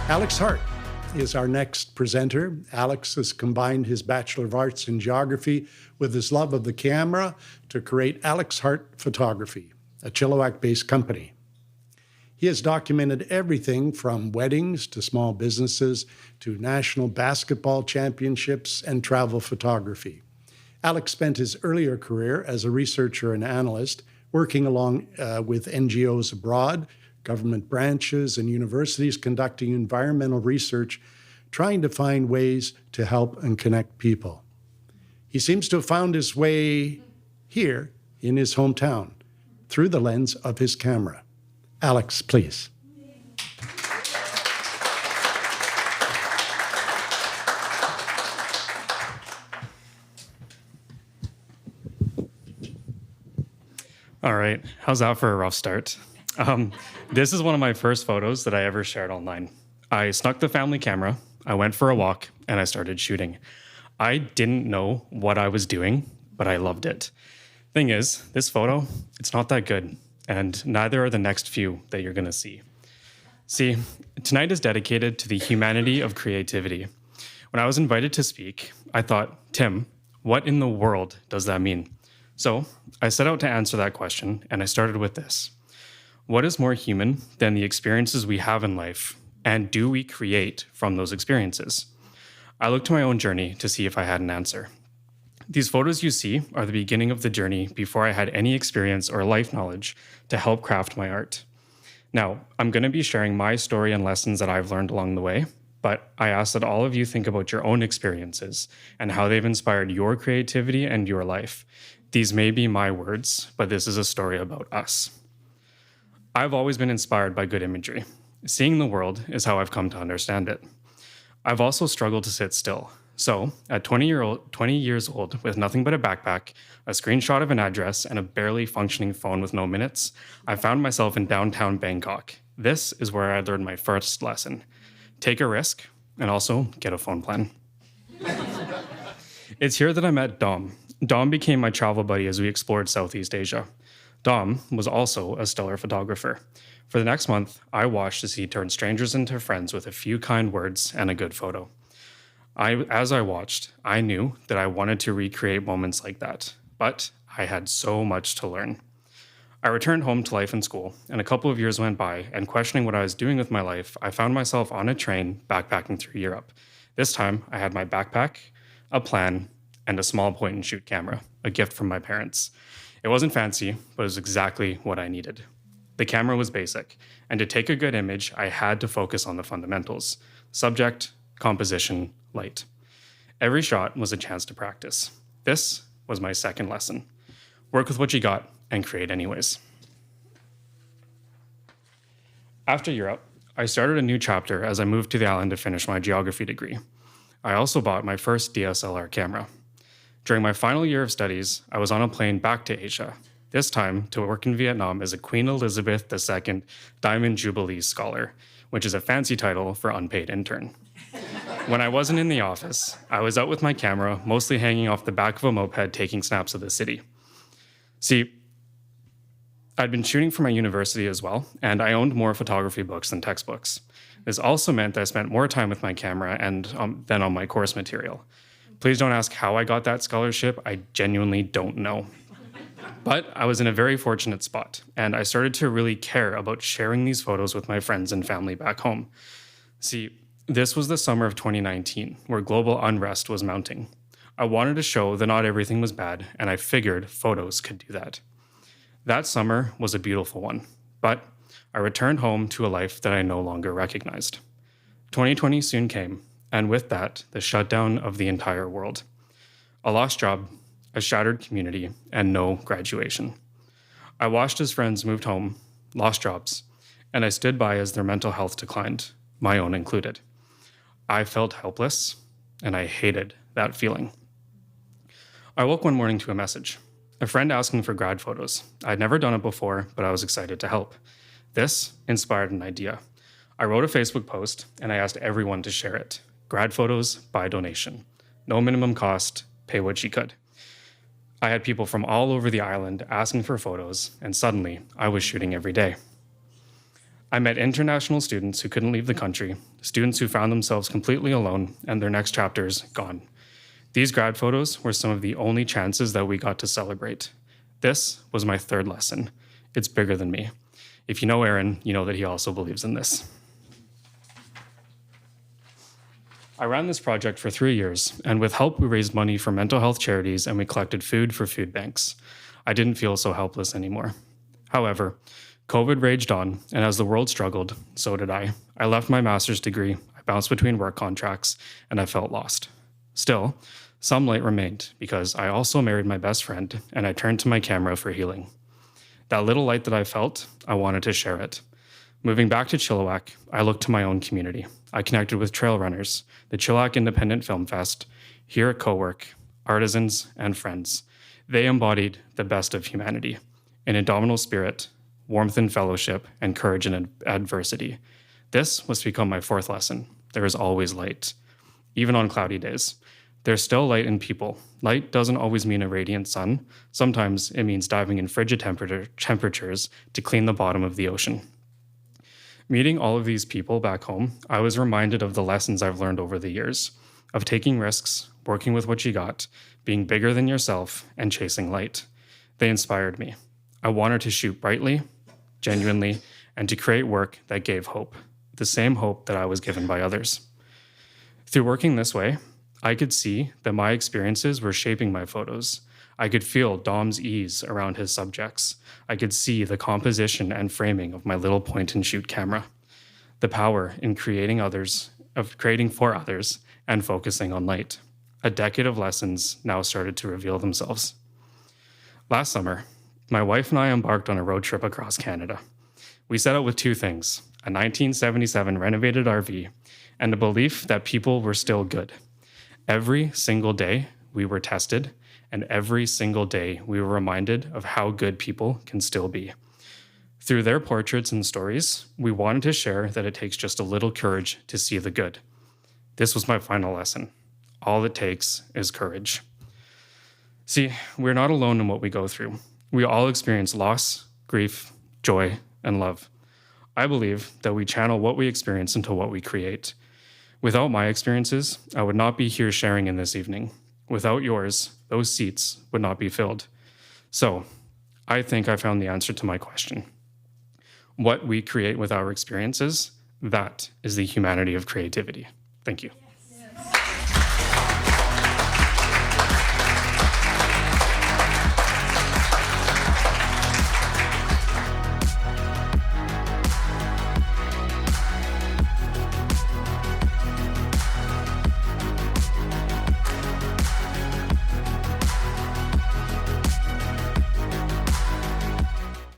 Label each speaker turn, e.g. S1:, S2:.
S1: Alex Harte is our next presenter. Alex has combined his Bachelor of Arts in Geography with his love of the camera to create Alex Harte Photography, a Chilliwack-based company. He has documented everything from weddings to small businesses to national basketball championships and travel photography. Alex spent his earlier career as a researcher and analyst, working along with NGOs abroad, government branches, and universities conducting environmental research, trying to find ways to help and connect people. He seems to have found his way here in his hometown through the lens of his camera. Alex, please.
S2: All right, how's that for a rough start? This is one of my first photos that I ever shared online. I snuck the family camera, I went for a walk, and I started shooting. I didn't know what I was doing, but I loved it. Thing is, this photo, it's not that good, and neither are the next few that you're gonna see. See, tonight is dedicated to the humanity of creativity. When I was invited to speak, I thought, Tim, what in the world does that mean? So I set out to answer that question, and I started with this. What is more human than the experiences we have in life, and do we create from those experiences? I looked to my own journey to see if I had an answer. These photos you see are the beginning of the journey before I had any experience or life knowledge to help craft my art. Now, I'm going to be sharing my story and lessons that I've learned along the way, but I ask that all of you think about your own experiences and how they've inspired your creativity and your life. These may be my words, but this is a story about us. I've always been inspired by good imagery. Seeing the world is how I've come to understand it. I've also struggled to sit still. So, at 20 years old, with nothing but a backpack, a screenshot of an address, and a barely functioning phone with no minutes, I found myself in downtown Bangkok. This is where I learned my first lesson. Take a risk, and also get a phone plan. It's here that I met Dom. Dom became my travel buddy as we explored Southeast Asia. Dom was also a stellar photographer. For the next month, I watched as he turned strangers into friends with a few kind words and a good photo. As I watched, I knew that I wanted to recreate moments like that, but I had so much to learn. I returned home to life and school, and a couple of years went by, and questioning what I was doing with my life, I found myself on a train backpacking through Europe. This time, I had my backpack, a plan, and a small point-and-shoot camera, a gift from my parents. It wasn't fancy, but it was exactly what I needed. The camera was basic, and to take a good image, I had to focus on the fundamentals: subject, composition, light. Every shot was a chance to practice. This was my second lesson. Work with what you got and create anyways. After Europe, I started a new chapter as I moved to the island to finish my geography degree. I also bought my first DSLR camera. During my final year of studies, I was on a plane back to Asia, this time to work in Vietnam as a Queen Elizabeth II Diamond Jubilee Scholar, which is a fancy title for unpaid intern. When I wasn't in the office, I was out with my camera, mostly hanging off the back of a moped taking snaps of the city. See, I'd been shooting for my university as well, and I owned more photography books than textbooks. This also meant that I spent more time with my camera than on my course material. Please don't ask how I got that scholarship. I genuinely don't know. But I was in a very fortunate spot, and I started to really care about sharing these photos with my friends and family back home. See, this was the summer of 2019, where global unrest was mounting. I wanted to show that not everything was bad, and I figured photos could do that. That summer was a beautiful one, but I returned home to a life that I no longer recognized. 2020 soon came, and with that, the shutdown of the entire world. A lost job, a shattered community, and no graduation. I watched as friends moved home, lost jobs, and I stood by as their mental health declined, my own included. I felt helpless, and I hated that feeling. I woke one morning to a message. A friend asking for grad photos. I'd never done it before, but I was excited to help. This inspired an idea. I wrote a Facebook post, and I asked everyone to share it. Grad photos by donation. No minimum cost, pay what you could. I had people from all over the island asking for photos, and suddenly I was shooting every day. I met international students who couldn't leave the country, students who found themselves completely alone and their next chapters gone. These grad photos were some of the only chances that we got to celebrate. This was my third lesson. It's bigger than me. If you know Aaron, you know that he also believes in this. I ran this project for 3 years, and with help, we raised money for mental health charities and we collected food for food banks. I didn't feel so helpless anymore. However, COVID raged on, and as the world struggled, so did I. I left my master's degree, I bounced between work contracts, and I felt lost. Still, some light remained because I also married my best friend, and I turned to my camera for healing. That little light that I felt, I wanted to share it. Moving back to Chilliwack, I looked to my own community. I connected with trail runners, the Chilliwack Independent Film Fest, here at Cowork, artisans, and friends. They embodied the best of humanity, an indomitable spirit, warmth in fellowship, and courage in adversity. This was to become my fourth lesson. There is always light, even on cloudy days. There's still light in people. Light doesn't always mean a radiant sun. Sometimes it means diving in frigid temperatures to clean the bottom of the ocean. Meeting all of these people back home, I was reminded of the lessons I've learned over the years, of taking risks, working with what you got, being bigger than yourself, and chasing light. They inspired me. I wanted to shoot brightly, genuinely, and to create work that gave hope, the same hope that I was given by others. Through working this way, I could see that my experiences were shaping my photos. I could feel Dom's ease around his subjects. I could see the composition and framing of my little point-and-shoot camera. The power in creating for others, and focusing on light. A decade of lessons now started to reveal themselves. Last summer, my wife and I embarked on a road trip across Canada. We set out with two things, a 1977 renovated RV, and a belief that people were still good. Every single day, we were tested, and every single day, we were reminded of how good people can still be. Through their portraits and stories, we wanted to share that it takes just a little courage to see the good. This was my final lesson. All it takes is courage. See, we're not alone in what we go through. We all experience loss, grief, joy, and love. I believe that we channel what we experience into what we create. Without my experiences, I would not be here sharing in this evening. Without yours, those seats would not be filled. So, I think I found the answer to my question. What we create with our experiences, that is the humanity of creativity. Thank you.